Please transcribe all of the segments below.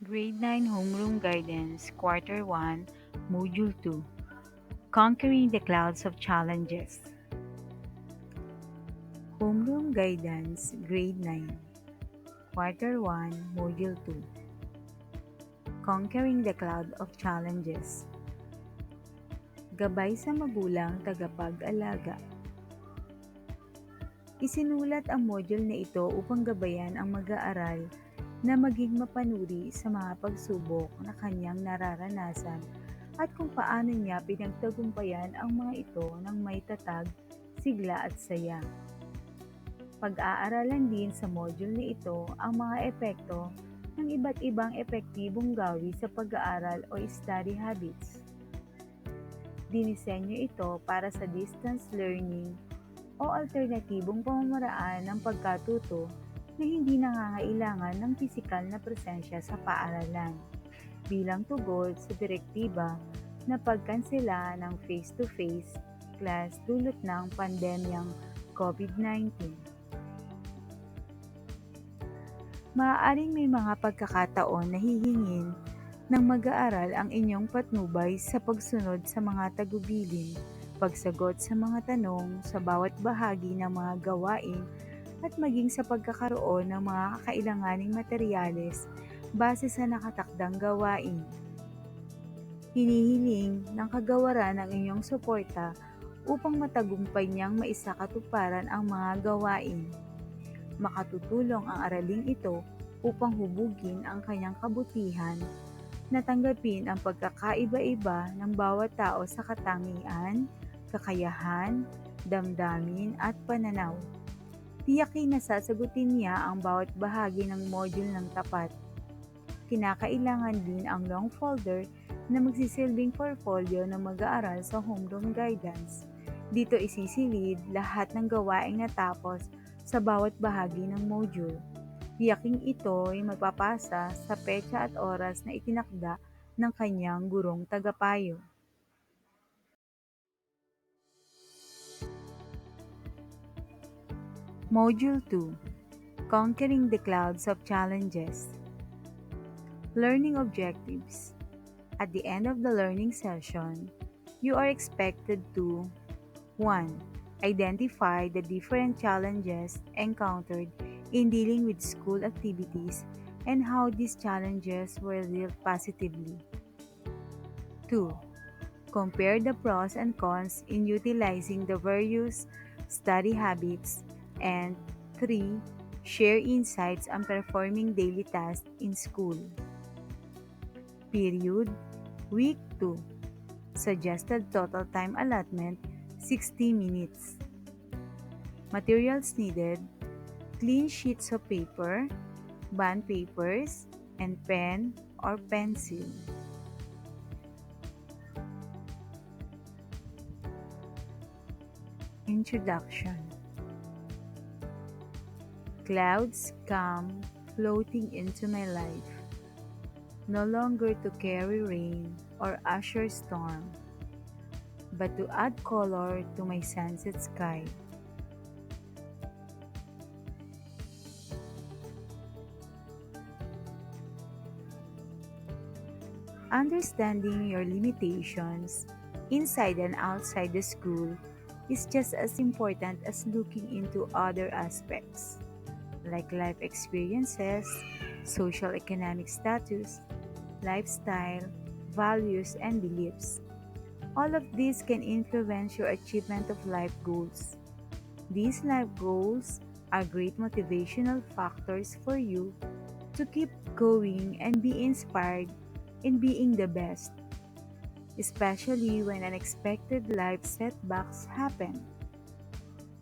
Grade 9 Homeroom Guidance, Quarter 1, Module 2, Conquering the Clouds of Challenges. Homeroom Guidance, Grade 9, Quarter 1, Module 2, Conquering the Cloud of Challenges. Gabay sa magulang tagapag-alaga. Isinulat ang module na ito upang gabayan ang mag-aaral na maging mapanuri sa mga pagsubok na kanyang nararanasan at kung paano niya pinagtagumpayan ang mga ito ng may tatag, sigla at saya. Pag-aaralan din sa module na ito ang mga epekto ng iba't ibang epektibong gawi sa pag-aaral o study habits. Dinisenyo ito para sa distance learning o alternatibong pamamaraan ng pagkatuto na hindi nangangailangan ng pisikal na presensya sa paaralan, bilang tugon sa direktiba na pagkansela ng face-to-face class dulot ng pandemyang COVID-19. Maaaring may mga pagkakataon na hihingin ng mag-aaral ang inyong patnubay sa pagsunod sa mga tagubilin, pagsagot sa mga tanong sa bawat bahagi ng mga gawain at maging sa pagkakaroon ng mga kakailanganing materyales base sa nakatakdang gawain. Hinihiling ng kagawaran ang inyong suporta upang matagumpay niyang maisakatuparan ang mga gawain. Makatutulong ang araling ito upang hubugin ang kanyang kabutihan na tanggapin ang pagkakaiba-iba ng bawat tao sa katangian, kakayahan, damdamin at pananaw. Tiyakin na sasagutin niya ang bawat bahagi ng module ng tapat. Kinakailangan din ang long folder na magsisilbing portfolio ng mag-aaral sa homeroom guidance. Dito isisilid lahat ng gawaing natapos sa bawat bahagi ng module. Tiyaking ito ay magpapasa sa petsa at oras na itinakda ng kanyang gurong tagapayo. Module 2, Conquering the Clouds of Challenges. Learning Objectives. At the end of the learning session, you are expected to 1. Identify the different challenges encountered in dealing with school activities and how these challenges were dealt positively. 2. Compare the pros and cons in utilizing the various study habits. And 3. Share insights on performing daily tasks in school. Period. Week 2. Suggested total time allotment 60 minutes. Materials needed: clean sheets of paper, bond papers, and pen or pencil. Introduction. Clouds come floating into my life, no longer to carry rain or usher storm, but to add color to my sunset sky. Understanding your limitations inside and outside the school is just as important as looking into other aspects, like life experiences, social economic status, lifestyle, values, and beliefs. All of these can influence your achievement of life goals. These life goals are great motivational factors for you to keep going and be inspired in being the best, especially when unexpected life setbacks happen,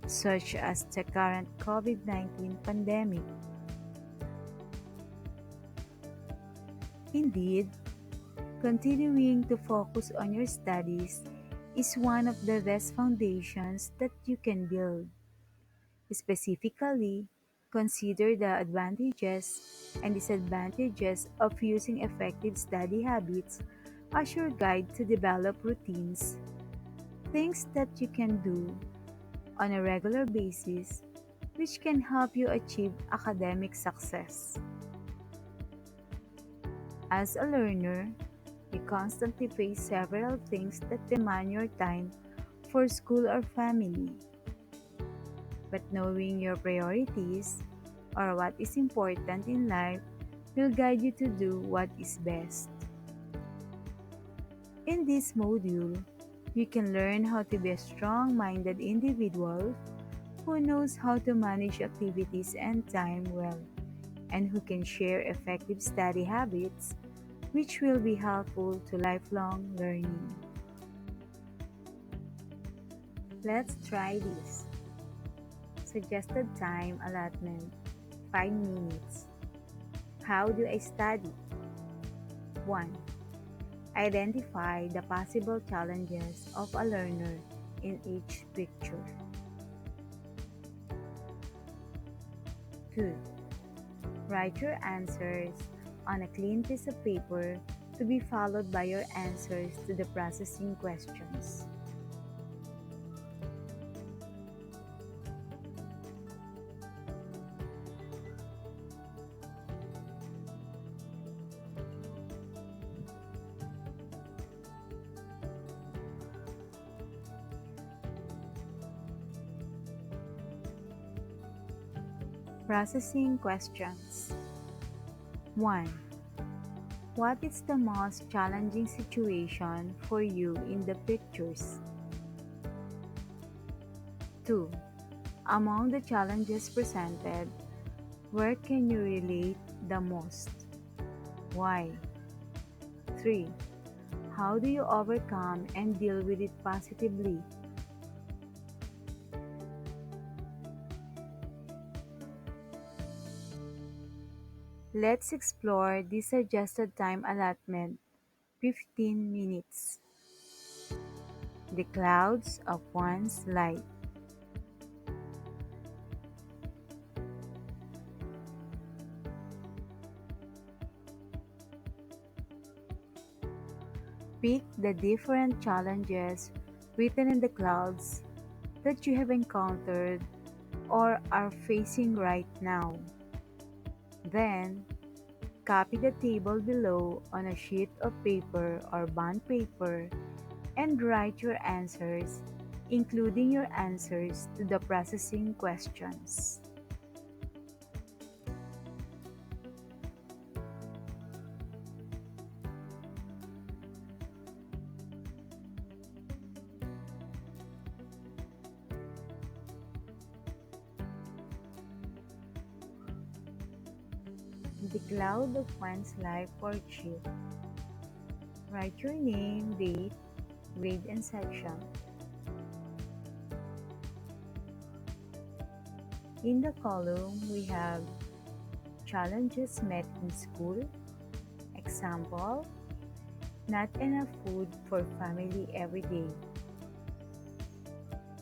such as the current COVID-19 pandemic. Indeed, continuing to focus on your studies is one of the best foundations that you can build. Specifically, consider the advantages and disadvantages of using effective study habits as your guide to develop routines, things that you can do on a regular basis which can help you achieve academic success. As a learner, you constantly face several things that demand your time for school or family. But knowing your priorities or what is important in life will guide you to do what is best. In this module, you can learn how to be a strong minded individual who knows how to manage activities and time well, and who can share effective study habits which will be helpful to lifelong learning. Let's try this. Suggested time allotment 5 minutes. How do I study? 1. Identify the possible challenges of a learner in each picture. 2. Write your answers on a clean piece of paper to be followed by your answers to the processing questions. Processing questions. 1. What is the most challenging situation for you in the pictures? 2. Among the challenges presented, where can you relate the most? Why? 3. How do you overcome and deal with it positively? Let's explore the suggested time allotment, 15 minutes. The clouds of one's life. Pick the different challenges written in the clouds that you have encountered or are facing right now. Then, copy the table below on a sheet of paper or bond paper and write your answers, including your answers to the processing questions. The cloud of one's life worksheet. Write your name, date, grade, and section. In the column, we have challenges met in school. Example, not enough food for family every day.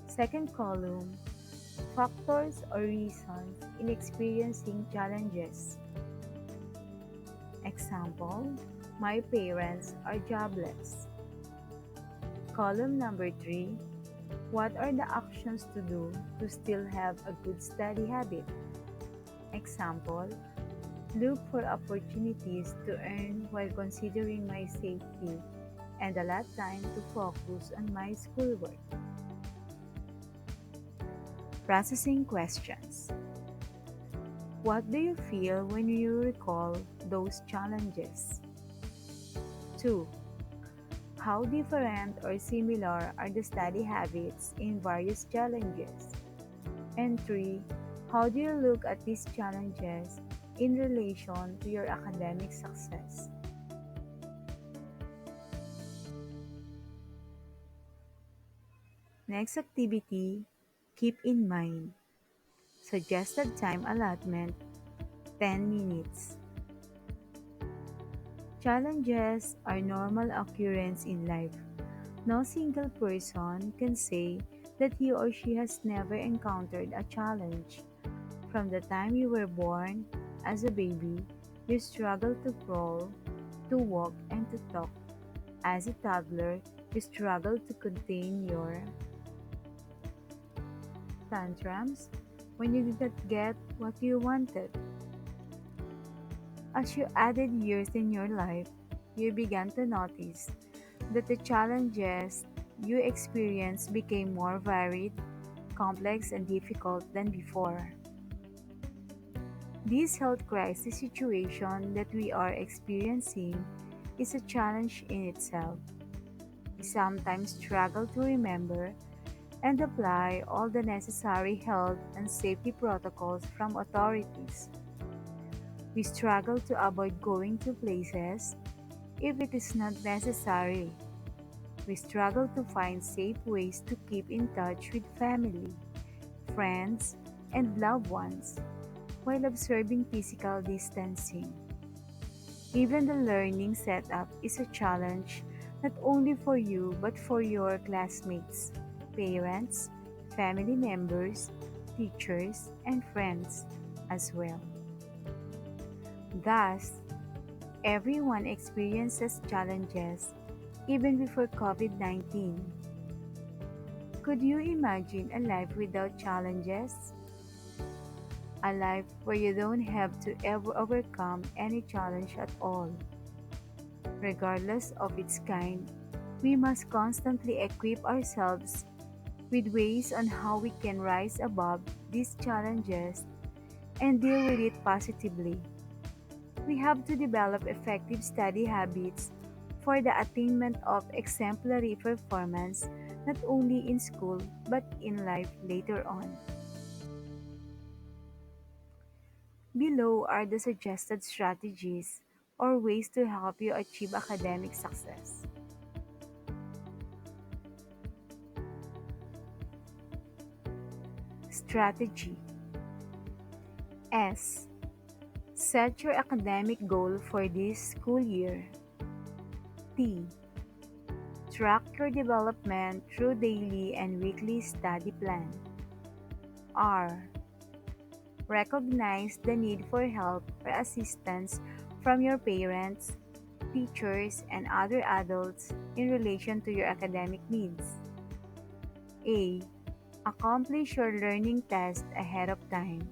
Second column, factors or reasons in experiencing challenges. Example, my parents are jobless. Column number 3, what are the actions to do to still have a good study habit? Example, look for opportunities to earn while considering my safety and allot time to focus on my schoolwork. Processing questions. What do you feel when you recall those challenges? 2. How different or similar are the study habits in various challenges? And 3. How do you look at these challenges in relation to your academic success? Next activity, keep in mind. Suggested time allotment, 10 minutes. Challenges are normal occurrence in life. No single person can say that he or she has never encountered a challenge. From the time you were born, as a baby, you struggle to crawl, to walk, and to talk. As a toddler, you struggle to contain your tantrums when you did not get what you wanted. As you added years in your life, you began to notice that the challenges you experienced became more varied, complex, and difficult than before. This health crisis situation that we are experiencing is a challenge in itself. We sometimes struggle to remember and apply all the necessary health and safety protocols from authorities. We struggle to avoid going to places if it is not necessary. We struggle to find safe ways to keep in touch with family, friends, and loved ones while observing physical distancing. Even the learning setup is a challenge not only for you but for your classmates, parents, family members, teachers, and friends as well. Thus, everyone experiences challenges even before COVID 19. Could you imagine a life without challenges? A life where you don't have to ever overcome any challenge at all. Regardless of its kind, we must constantly equip ourselves with ways on how we can rise above these challenges and deal with it positively. We have to develop effective study habits for the attainment of exemplary performance not only in school but in life later on. Below are the suggested strategies or ways to help you achieve academic success. Strategy S. Set your academic goal for this school year. T. Track your development through daily and weekly study plan. R. Recognize the need for help or assistance from your parents, teachers, and other adults in relation to your academic needs. A. Accomplish your learning test ahead of time.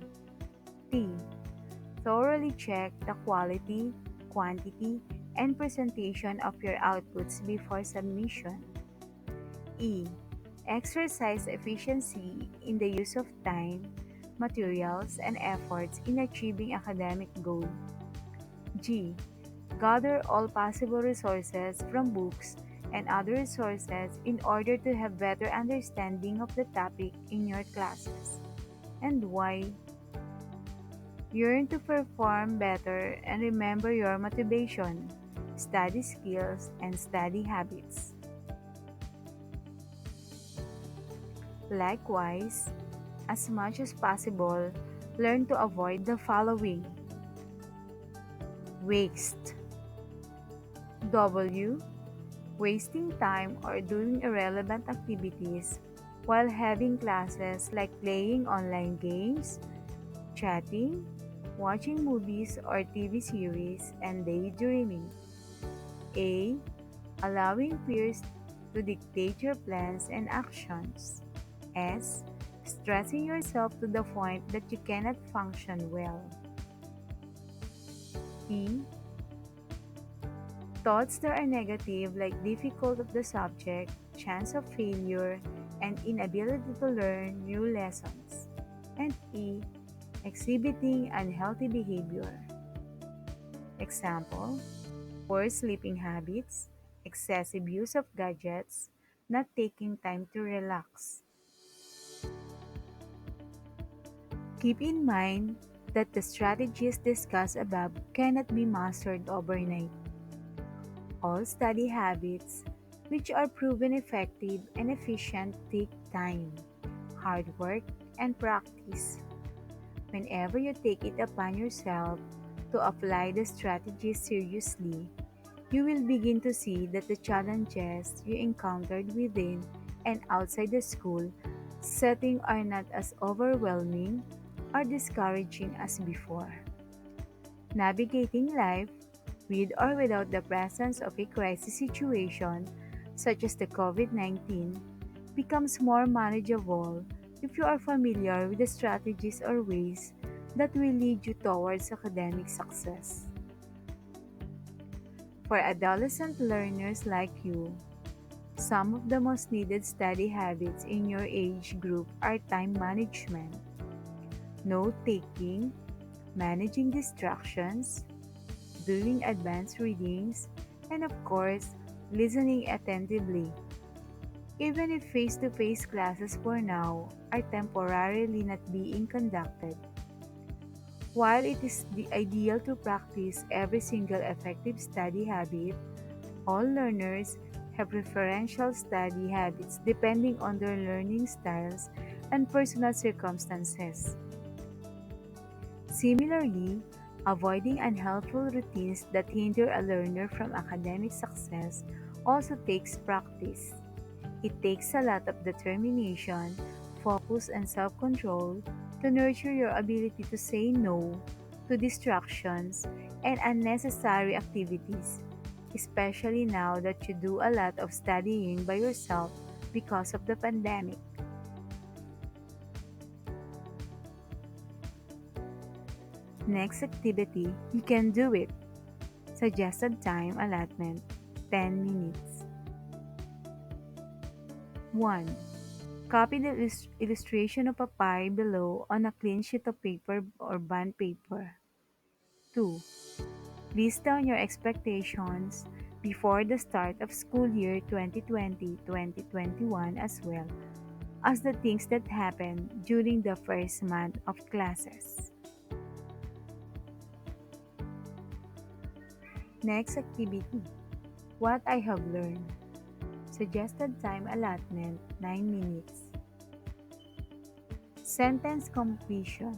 T. Thoroughly check the quality, quantity, and presentation of your outputs before submission. E. Exercise efficiency in the use of time, materials, and efforts in achieving academic goal. G. Gather all possible resources from books and other resources in order to have better understanding of the topic in your classes. And Y. Yearn to perform better and remember your motivation, study skills, and study habits. Likewise, as much as possible, learn to avoid the following: waste. W. Wasting time or doing irrelevant activities while having classes like playing online games, chatting, watching movies or TV series, and daydreaming. A. Allowing peers to dictate your plans and actions. S. Stressing yourself to the point that you cannot function well. T. Thoughts that are negative like difficult of the subject, chance of failure, and inability to learn new lessons. And E. Exhibiting unhealthy behavior. Example: poor sleeping habits, excessive use of gadgets, not taking time to relax. Keep in mind that the strategies discussed above cannot be mastered overnight. All study habits, which are proven effective and efficient, take time, hard work, and practice. Whenever you take it upon yourself to apply the strategies seriously, you will begin to see that the challenges you encountered within and outside the school setting are not as overwhelming or discouraging as before. Navigating life with or without the presence of a crisis situation such as the COVID 19 becomes more manageable if you are familiar with the strategies or ways that will lead you towards academic success. For adolescent learners like you, some of the most needed study habits in your age group are time management, note taking, managing distractions, doing advanced readings, and of course, listening attentively. Even if face to face classes for now are temporarily not being conducted, while it is the ideal to practice every single effective study habit, all learners have preferential study habits depending on their learning styles and personal circumstances. Similarly, avoiding unhelpful routines that hinder a learner from academic success also takes practice. It takes a lot of determination, focus, and self control to nurture your ability to say no to distractions and unnecessary activities, especially now that you do a lot of studying by yourself because of the pandemic. Next activity, you can do it. Suggested time allotment 10 minutes. 1. Copy the illustration of a pie below on a clean sheet of paper or bond paper. 2. List down your expectations before the start of school year 2020-2021 as well as the things that happened during the first month of classes. Next activity. What I have learned. Suggested time allotment 9 minutes. Sentence completion.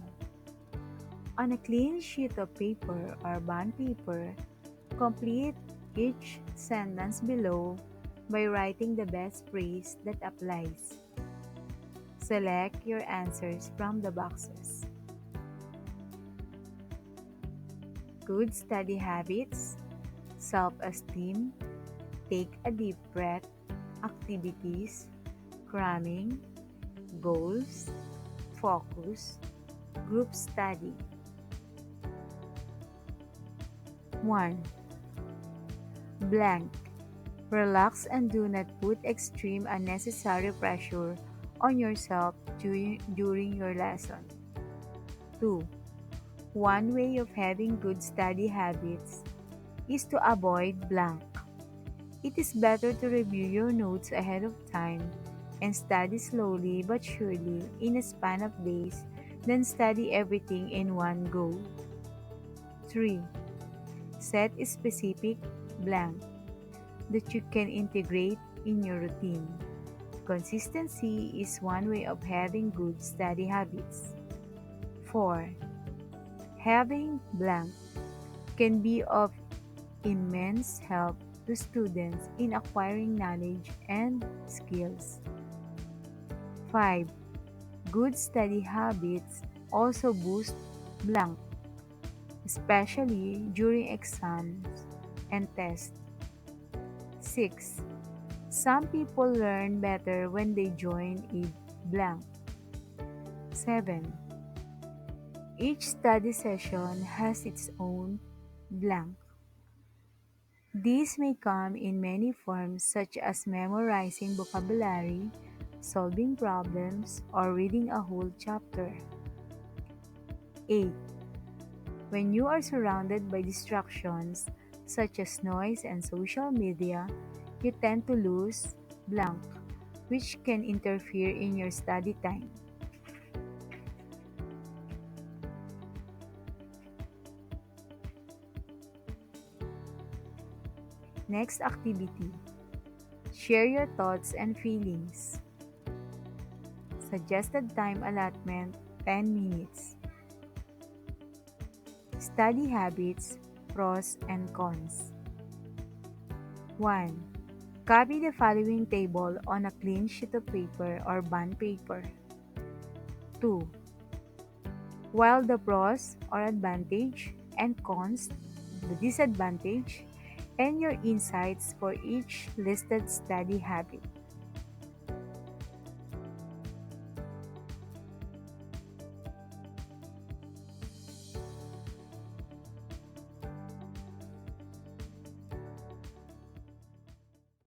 On a clean sheet of paper or bond paper, complete each sentence below by writing the best phrase that applies. Select your answers from the boxes. Good study habits, self-esteem, take a deep breath, activities, cramming, goals, focus, group study. 1. Blank. Relax and do not put extreme unnecessary pressure on yourself during your lesson. 2. One way of having good study habits is to avoid blank. It is better to review your notes ahead of time and study slowly but surely in a span of days than study everything in one go. 3. Set a specific blank that you can integrate in your routine. Consistency is one way of having good study habits. 4. Having blank can be of immense help to students in acquiring knowledge and skills. 5. Good study habits also boost blank, especially during exams and tests. 6. Some people learn better when they join a blank. 7. Each study session has its own blank. These may come in many forms such as memorizing vocabulary, solving problems, or reading a whole chapter. 8. When you are surrounded by distractions such as noise and social media, you tend to lose blank, which can interfere in your study time. Next activity. Share your thoughts and feelings. Suggested time allotment 10 minutes. Study habits, pros and cons. 1. Copy the following table on a clean sheet of paper or bond paper. 2. While the pros or advantage and cons, the disadvantage, and your insights for each listed study habit.